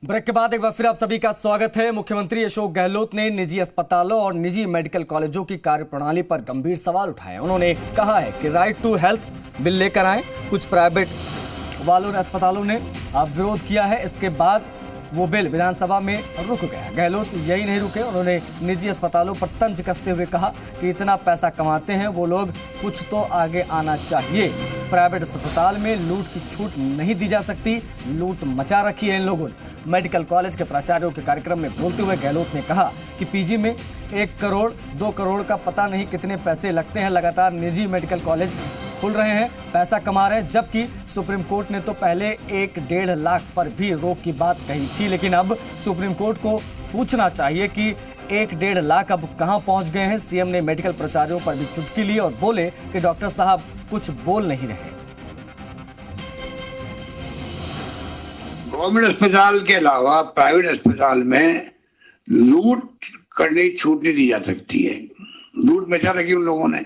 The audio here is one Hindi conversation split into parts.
ब्रेक के बाद एक बार फिर आप सभी का स्वागत है। मुख्यमंत्री अशोक गहलोत ने निजी अस्पतालों और निजी मेडिकल कॉलेजों की कार्यप्रणाली पर गंभीर सवाल उठाए। उन्होंने कहा है कि राइट टू हेल्थ बिल लेकर आए। कुछ प्राइवेट वालों ने अस्पतालों ने विरोध किया है। इसके बाद वो बिल विधानसभा में रुक गया। गहलोत यही नहीं रुके, उन्होंने निजी अस्पतालों पर तंज कसते हुए कहा कि इतना पैसा कमाते हैं वो लोग, कुछ तो आगे आना चाहिए। प्राइवेट अस्पताल में लूट की छूट नहीं दी जा सकती, लूट मचा रखी है इन लोगों ने। मेडिकल कॉलेज के प्राचार्यों के कार्यक्रम में बोलते हुए गहलोत ने कहा कि पीजी में 1 करोड़ 2 करोड़ का पता नहीं कितने पैसे लगते हैं। लगातार निजी मेडिकल कॉलेज खुल रहे हैं, पैसा कमा रहे हैं, जबकि सुप्रीम कोर्ट ने तो पहले 1-1.5 लाख पर भी रोक की बात कही थी। लेकिन अब सुप्रीम कोर्ट को पूछना चाहिए कि 1-1.5 लाख अब कहां पहुंच गए हैं। सीएम ने मेडिकल प्राचार्यों पर भी चुटकी ली और बोले कि डॉक्टर साहब कुछ बोल नहीं रहे। गवर्नमेंट अस्पताल के अलावा प्राइवेट अस्पताल में लूट करने की छूट नहीं दी जा सकती है। लूट मचा रखी उन लोगों ने।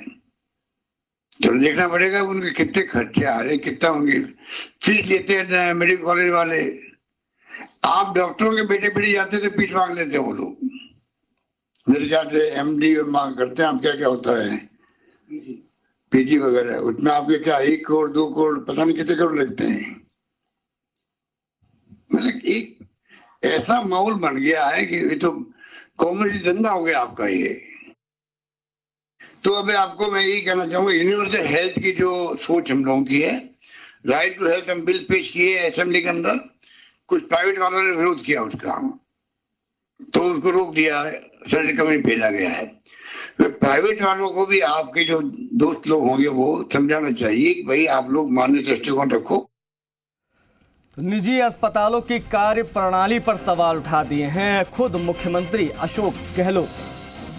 चलो देखना पड़ेगा उनके कितने खर्चे आ रहे, कितना उनकी फीस लेते हैं मेडिकल कॉलेज वाले। आप डॉक्टरों के बेटे बेटी जाते तो फीस मांग लेते हैं वो लोग। मेरे जाते एमडी और मांग करते हैं। आप क्या क्या होता है पीजी वगैरह, उसमें आपके क्या 1 करोड़ 2 करोड़ पता नहीं कितने करोड़ लगते हैं। मतलब एक ऐसा माहौल बन गया है कि ये तो कॉमर्शियल धंधा हो गया आपका ये। तो अभी आपको मैं यही कहना चाहूंगा, यूनिवर्सल हेल्थ की जो सोच हम लोगों की है, राइट टू हेल्थ हम बिल पेश किए असेंबली के अंदर। कुछ प्राइवेट वालों ने विरोध किया उसका, तो उसको रोक दिया है, सर्जरी कमेटी भेजा गया है। तो प्राइवेट वालों को भी आपके जो दोस्त लोग होंगे वो समझाना चाहिए कि भाई आप लोग मानवीय दृष्टिकोण रखो। निजी अस्पतालों की कार्य प्रणाली पर सवाल उठा दिए हैं खुद मुख्यमंत्री अशोक गहलोत।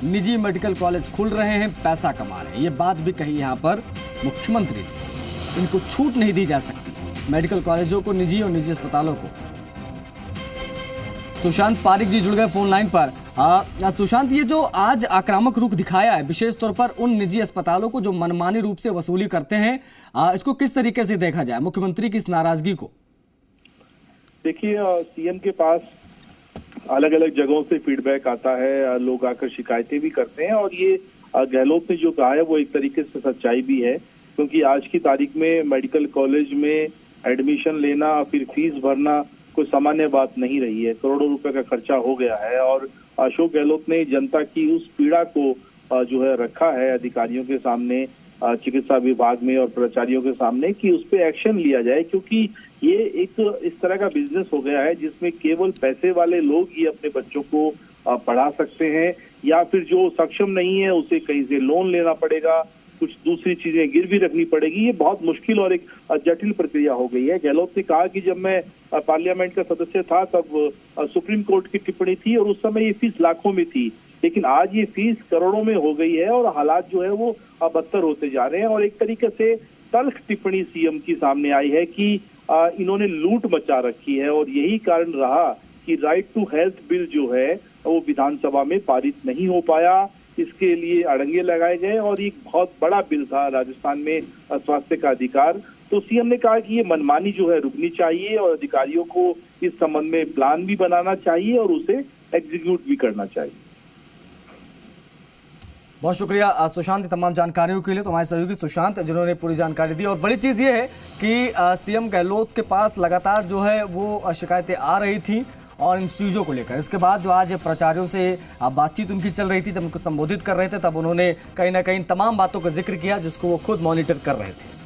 निजी मेडिकल कॉलेज खुल रहे हैं, पैसा कमा रहे हैं, ये बात भी कही यहाँ पर मुख्यमंत्री ने। इनको छूट नहीं दी जा सकती, मेडिकल कॉलेजों को, निजी और निजी अस्पतालों को। सुशांत पारिक जी जुड़ गए फोन लाइन पर। सुशांत, ये जो आज आक्रामक रुख दिखाया है विशेष तौर पर उन निजी अस्पतालों को जो मनमानी रूप से वसूली करते हैं, इसको किस तरीके से देखा जाए, मुख्यमंत्री की इस नाराजगी को? देखिए, सीएम के पास अलग अलग जगहों से फीडबैक आता है, लोग आकर शिकायतें भी करते हैं, और ये गहलोत ने जो कहा है वो एक तरीके से सच्चाई भी है। क्योंकि आज की तारीख में मेडिकल कॉलेज में एडमिशन लेना, फिर फीस भरना कोई सामान्य बात नहीं रही है। करोड़ों रुपए का खर्चा हो गया है, और अशोक गहलोत ने जनता की उस पीड़ा को जो है रखा है अधिकारियों के सामने, चिकित्सा विभाग में और प्राचार्यों के सामने, कि उस पर एक्शन लिया जाए। क्योंकि ये एक इस तरह का बिजनेस हो गया है जिसमें केवल पैसे वाले लोग ही अपने बच्चों को पढ़ा सकते हैं, या फिर जो सक्षम नहीं है उसे कहीं से लोन लेना पड़ेगा, कुछ दूसरी चीजें गिरवी रखनी पड़ेगी। ये बहुत मुश्किल और एक जटिल प्रक्रिया हो गई है। गहलोत ने कहा कि जब मैं पार्लियामेंट का सदस्य था तब सुप्रीम कोर्ट की टिप्पणी थी और उस समय ये फीस लाखों में थी, लेकिन आज ये फीस करोड़ों में हो गई है और हालात जो है वो बदतर होते जा रहे हैं। और एक तरीके से तल्ख टिप्पणी सीएम की सामने आई है कि इन्होंने लूट मचा रखी है, और यही कारण रहा कि राइट टू हेल्थ बिल जो है वो विधानसभा में पारित नहीं हो पाया। इसके लिए अड़ंगे लगाए गए, और एक बहुत बड़ा बिल था राजस्थान में स्वास्थ्य का अधिकार। तो सीएम ने कहा कि ये मनमानी जो है रुकनी चाहिए, और अधिकारियों को इस संबंध में प्लान भी बनाना चाहिए और उसे एग्जीक्यूट भी करना चाहिए। बहुत शुक्रिया सुशांत, तमाम जानकारियों के लिए। तो हमारे सहयोगी सुशांत जिन्होंने पूरी जानकारी दी। और बड़ी चीज़ ये है कि सीएम गहलोत के पास लगातार जो है वो शिकायतें आ रही थी और इन चीज़ों को लेकर। इसके बाद जो आज प्राचार्यों से बातचीत उनकी चल रही थी, जब उनको संबोधित कर रहे थे, तब उन्होंने कहीं ना कहीं तमाम बातों का जिक्र किया जिसको वो खुद मॉनिटर कर रहे थे।